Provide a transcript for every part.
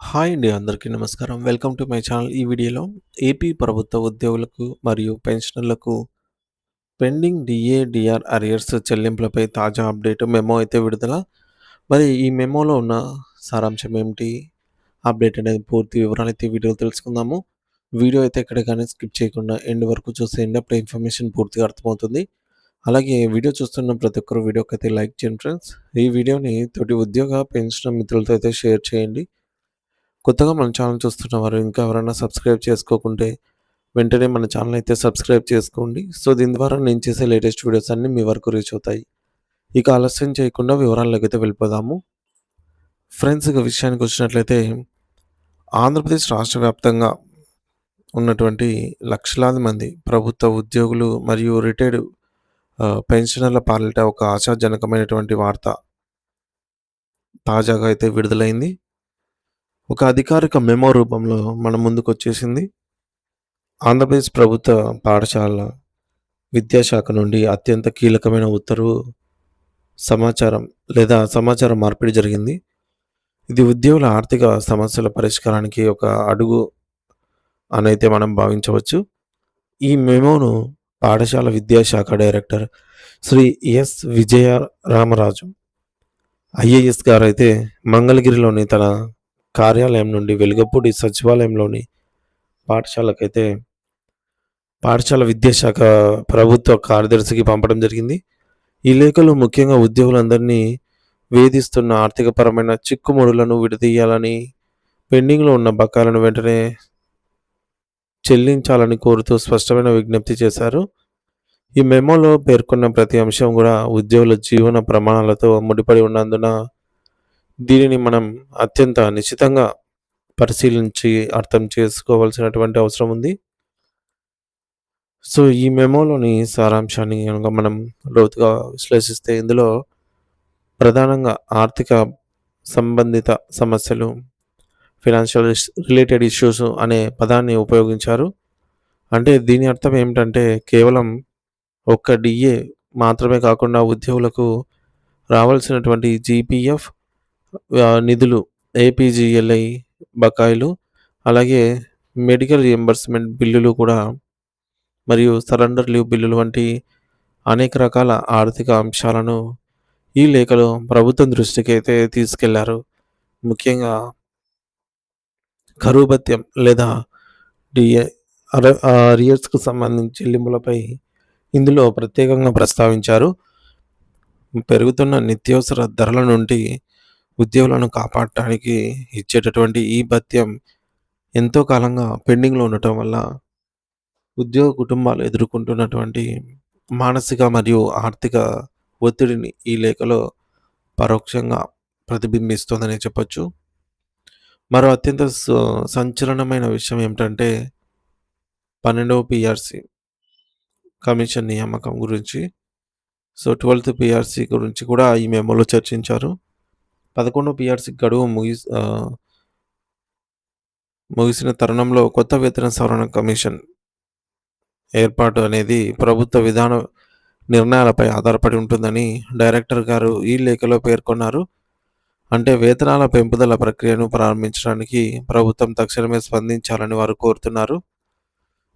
Hi అండి, అందరికీ నమస్కారం. Welcome to my channel. ఈ వీడియోలో ఏపీ ప్రభుత్వ ఉద్యోగులకు మరియు పెన్షనర్లకు పెండింగ్ డిఏ, డిఆర్ అరియర్స్ చెల్లింపులపై తాజా అప్డేట్ మెమో అయితే విడుదల. మరి ఈ మెమోలో ఉన్న సారాంశం ఏమిటి? అప్డేట్ అనేది పూర్తి వివరాలు అయితే వీడియోలో తెలుసుకుందాము. వీడియో అయితే ఎక్కడ కానీ స్కిప్ చేయకుండా ఎండ్ వరకు చూసేయండి. అప్పుడు ఇన్ఫర్మేషన్ పూర్తిగా అర్థమవుతుంది. అలాగే వీడియో చూస్తున్న ప్రతి ఒక్కరు వీడియోకైతే లైక్ చేయండి ఫ్రెండ్స్. ఈ వీడియోని తోటి ఉద్యోగ పెన్షన్ మిత్రులతో అయితే షేర్ చేయండి. కొత్తగా మన ఛానల్ చూస్తున్న వారు ఇంకా ఎవరైనా సబ్స్క్రైబ్ చేసుకోకుంటే వెంటనే మన ఛానల్ అయితే సబ్స్క్రైబ్ చేసుకోండి. సో దీని ద్వారా నేను చేసే లేటెస్ట్ వీడియోస్ అన్నీ మీ వరకు రీచ్ అవుతాయి. ఇక ఆలస్యం చేయకుండా వివరాల్లోకి అయితే వెళ్ళిపోదాము. ఫ్రెండ్స్, ఇక విషయానికి వచ్చినట్లయితే ఆంధ్రప్రదేశ్ రాష్ట్ర వ్యాప్తంగా ఉన్నటువంటి లక్షలాది మంది ప్రభుత్వ ఉద్యోగులు మరియు రిటైర్డ్ పెన్షనర్ల పాలిట ఒక ఆశాజనకమైనటువంటి వార్త తాజాగా అయితే విడుదలైంది. ఒక అధికారిక మెమో రూపంలో మన ముందుకు వచ్చేసింది. ఆంధ్రప్రదేశ్ ప్రభుత్వ పాఠశాల విద్యాశాఖ నుండి అత్యంత కీలకమైన ఉత్తర్వు సమాచార మార్పిడి జరిగింది. ఇది ఉద్యోగుల ఆర్థిక సమస్యల పరిష్కారానికి ఒక అడుగు అనైతే మనం భావించవచ్చు. ఈ మెమోను పాఠశాల విద్యాశాఖ డైరెక్టర్ శ్రీ ఎస్ విజయ రామరాజు ఐఏఎస్ గారైతే మంగళగిరిలోని తన కార్యాలయం నుండి వెలుగపూడి సచివాలయంలోని పాఠశాలకైతే పాఠశాల విద్యాశాఖ ప్రభుత్వ కార్యదర్శికి పంపడం జరిగింది. ఈ లేఖలో ముఖ్యంగా ఉద్యోగులందరినీ వేధిస్తున్న ఆర్థికపరమైన చిక్కుముడులను విడదీయాలని, పెండింగ్లో ఉన్న బకాయిలను వెంటనే చెల్లించాలని కోరుతూ స్పష్టమైన విజ్ఞప్తి చేశారు. ఈ మెమోలో పేర్కొన్న ప్రతి అంశం కూడా ఉద్యోగుల జీవన ప్రమాణాలతో ముడిపడి ఉన్నందున దీనిని మనం అత్యంత నిశితంగా పరిశీలించి అర్థం చేసుకోవాల్సినటువంటి అవసరం ఉంది. సో ఈ మెమోలోని సారాంశాన్ని గనుక మనం లోతుగా విశ్లేషిస్తే ఇందులో ప్రధానంగా ఆర్థిక సంబంధిత సమస్యలు, ఫైనాన్షియల్ రిలేటెడ్ ఇష్యూస్ అనే పదాన్ని ఉపయోగించారు. అంటే దీని అర్థం ఏమిటంటే కేవలం ఒక్క డిఏ మాత్రమే కాకుండా ఉద్యోగులకు రావాల్సినటువంటి జీపీఎఫ్ నిధులు, ఏపీజీఎల్ఐ బకాయిలు, అలాగే మెడికల్ రియంబర్స్మెంట్ బిల్లులు కూడా మరియు సరెండర్ లీవ్ బిల్లులు వంటి అనేక రకాల ఆర్థిక అంశాలను ఈ లేఖలో ప్రభుత్వం దృష్టికి అయితే తీసుకెళ్లారు. ముఖ్యంగా కరువు భత్యం లేదా డిఏ అరియర్స్కు సంబంధించి చెల్లింపులపై ఇందులో ప్రత్యేకంగా ప్రస్తావించారు. పెరుగుతున్న నిత్యావసర ధరల నుండి ఉద్యోగులను కాపాడటానికి ఇచ్చేటటువంటి ఈ భత్యం ఎంతో కాలంగా పెండింగ్లో ఉండటం వల్ల ఉద్యోగ కుటుంబాలు ఎదుర్కొంటున్నటువంటి మానసిక మరియు ఆర్థిక ఒత్తిడిని ఈ లేఖలో పరోక్షంగా ప్రతిబింబిస్తోందని చెప్పొచ్చు. మరో అత్యంత సంచలనమైన విషయం ఏమిటంటే 12వ పిఆర్సి కమిషన్ నియామకం గురించి. సో 12th పిఆర్సి గురించి కూడా ఈ మెమోలో చర్చించారు. 11వ పిఆర్సి గడువు ముగిసిన తరుణంలో కొత్త వేతన సవరణ కమిషన్ ఏర్పాటు అనేది ప్రభుత్వ విధాన నిర్ణయాలపై ఆధారపడి ఉంటుందని డైరెక్టర్ గారు ఈ లేఖలో పేర్కొన్నారు. అంటే వేతనాల పెంపుదల ప్రక్రియను ప్రారంభించడానికి ప్రభుత్వం తక్షణమే స్పందించాలని వారు కోరుతున్నారు.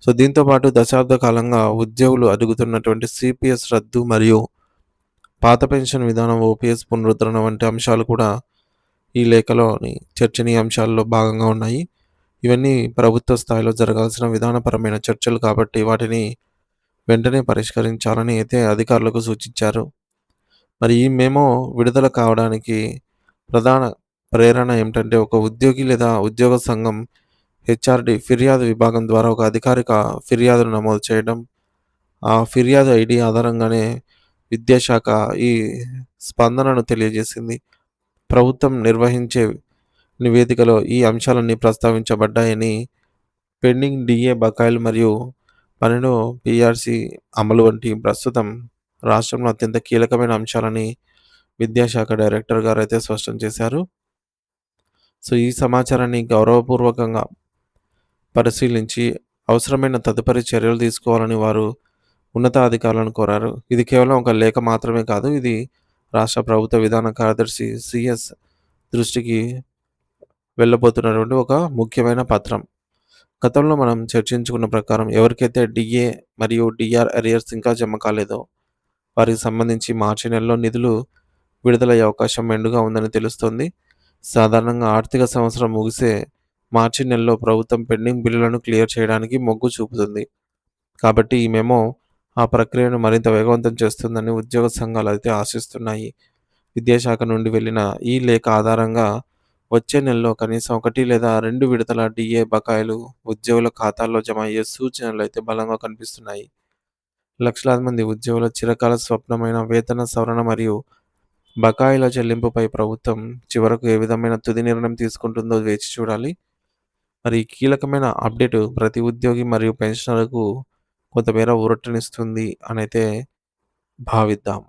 సో దీంతో పాటు దశాబ్ద కాలంగా ఉద్యోగులు అడుగుతున్నటువంటి సిపిఎస్ రద్దు మరియు పాత పెన్షన్ విధానం ఓపీఎస్ పునరుద్ధరణ వంటి అంశాలు కూడా ఈ లేఖలోని చర్చనీయాంశాల్లో భాగంగా ఉన్నాయి. ఇవన్నీ ప్రభుత్వ స్థాయిలో జరగాల్సిన విధానపరమైన చర్చలు కాబట్టి వాటిని వెంటనే పరిష్కరించాలని అయితే అధికారులకు సూచించారు. మరి ఈ మెమో విడుదల కావడానికి ప్రధాన ప్రేరణ ఏమిటంటే ఒక ఉద్యోగి లేదా ఉద్యోగ సంఘం హెచ్ఆర్డి ఫిర్యాదు విభాగం ద్వారా ఒక అధికారిక ఫిర్యాదును నమోదు చేయడం, ఆ ఫిర్యాదు ఐడి ఆధారంగానే విద్యాశాఖ ఈ స్పందనను తెలియజేసింది. ప్రభుత్వం నిర్వహించే నివేదికలో ఈ అంశాలన్నీ ప్రస్తావించబడ్డాయని, పెండింగ్ డిఏ బకాయిలు మరియు 12వ పిఆర్సి అమలు వంటి ప్రస్తుతం రాష్ట్రంలో అత్యంత కీలకమైన అంశాలని విద్యాశాఖ డైరెక్టర్ గారు అయితే స్పష్టం చేశారు. సో ఈ సమాచారాన్ని గౌరవపూర్వకంగా పరిశీలించి అవసరమైన తదుపరి చర్యలు తీసుకోవాలని వారు ఉన్నతాధికారులను కోరారు. ఇది కేవలం ఒక లేఖ మాత్రమే కాదు, ఇది రాష్ట్ర ప్రభుత్వ విధాన కార్యదర్శి సిఎస్ దృష్టికి వెళ్ళబోతున్నటువంటి ఒక ముఖ్యమైన పత్రం. గతంలో మనం చర్చించుకున్న ప్రకారం ఎవరికైతే డీఏ మరియు డీఆర్ అరియర్స్ ఇంకా జమ కాలేదో వారికి సంబంధించి మార్చి నెలలో నిధులు విడుదలయ్యే అవకాశం మెండుగా ఉందని తెలుస్తోంది. సాధారణంగా ఆర్థిక సంవత్సరం ముగిసే మార్చి నెలలో ప్రభుత్వం పెండింగ్ బిల్లులను క్లియర్ చేయడానికి మొగ్గు చూపుతుంది. కాబట్టి ఈ మెమో ఆ ప్రక్రియను మరింత వేగవంతం చేస్తుందని ఉద్యోగ సంఘాలైతే ఆశిస్తున్నాయి. విద్యాశాఖ నుండి వెళ్ళిన ఈ లేఖ ఆధారంగా వచ్చే నెలలో కనీసం 1 లేదా 2 విడతల డీఏ బకాయిలు ఉద్యోగుల ఖాతాల్లో జమ అయ్యే సూచనలైతే బలంగా కనిపిస్తున్నాయి. లక్షలాది మంది ఉద్యోగుల చిరకాల స్వప్నమైన వేతన సవరణ మరియు బకాయిల చెల్లింపుపై ప్రభుత్వం చివరకు ఏ విధమైన తుది నిర్ణయం తీసుకుంటుందో వేచి చూడాలి. మరి ఈ కీలకమైన అప్డేట్ ప్రతి ఉద్యోగి మరియు పెన్షనర్‌లకు కొంతమేర ఊరటనిస్తుంది అనైతే భావిద్దాం.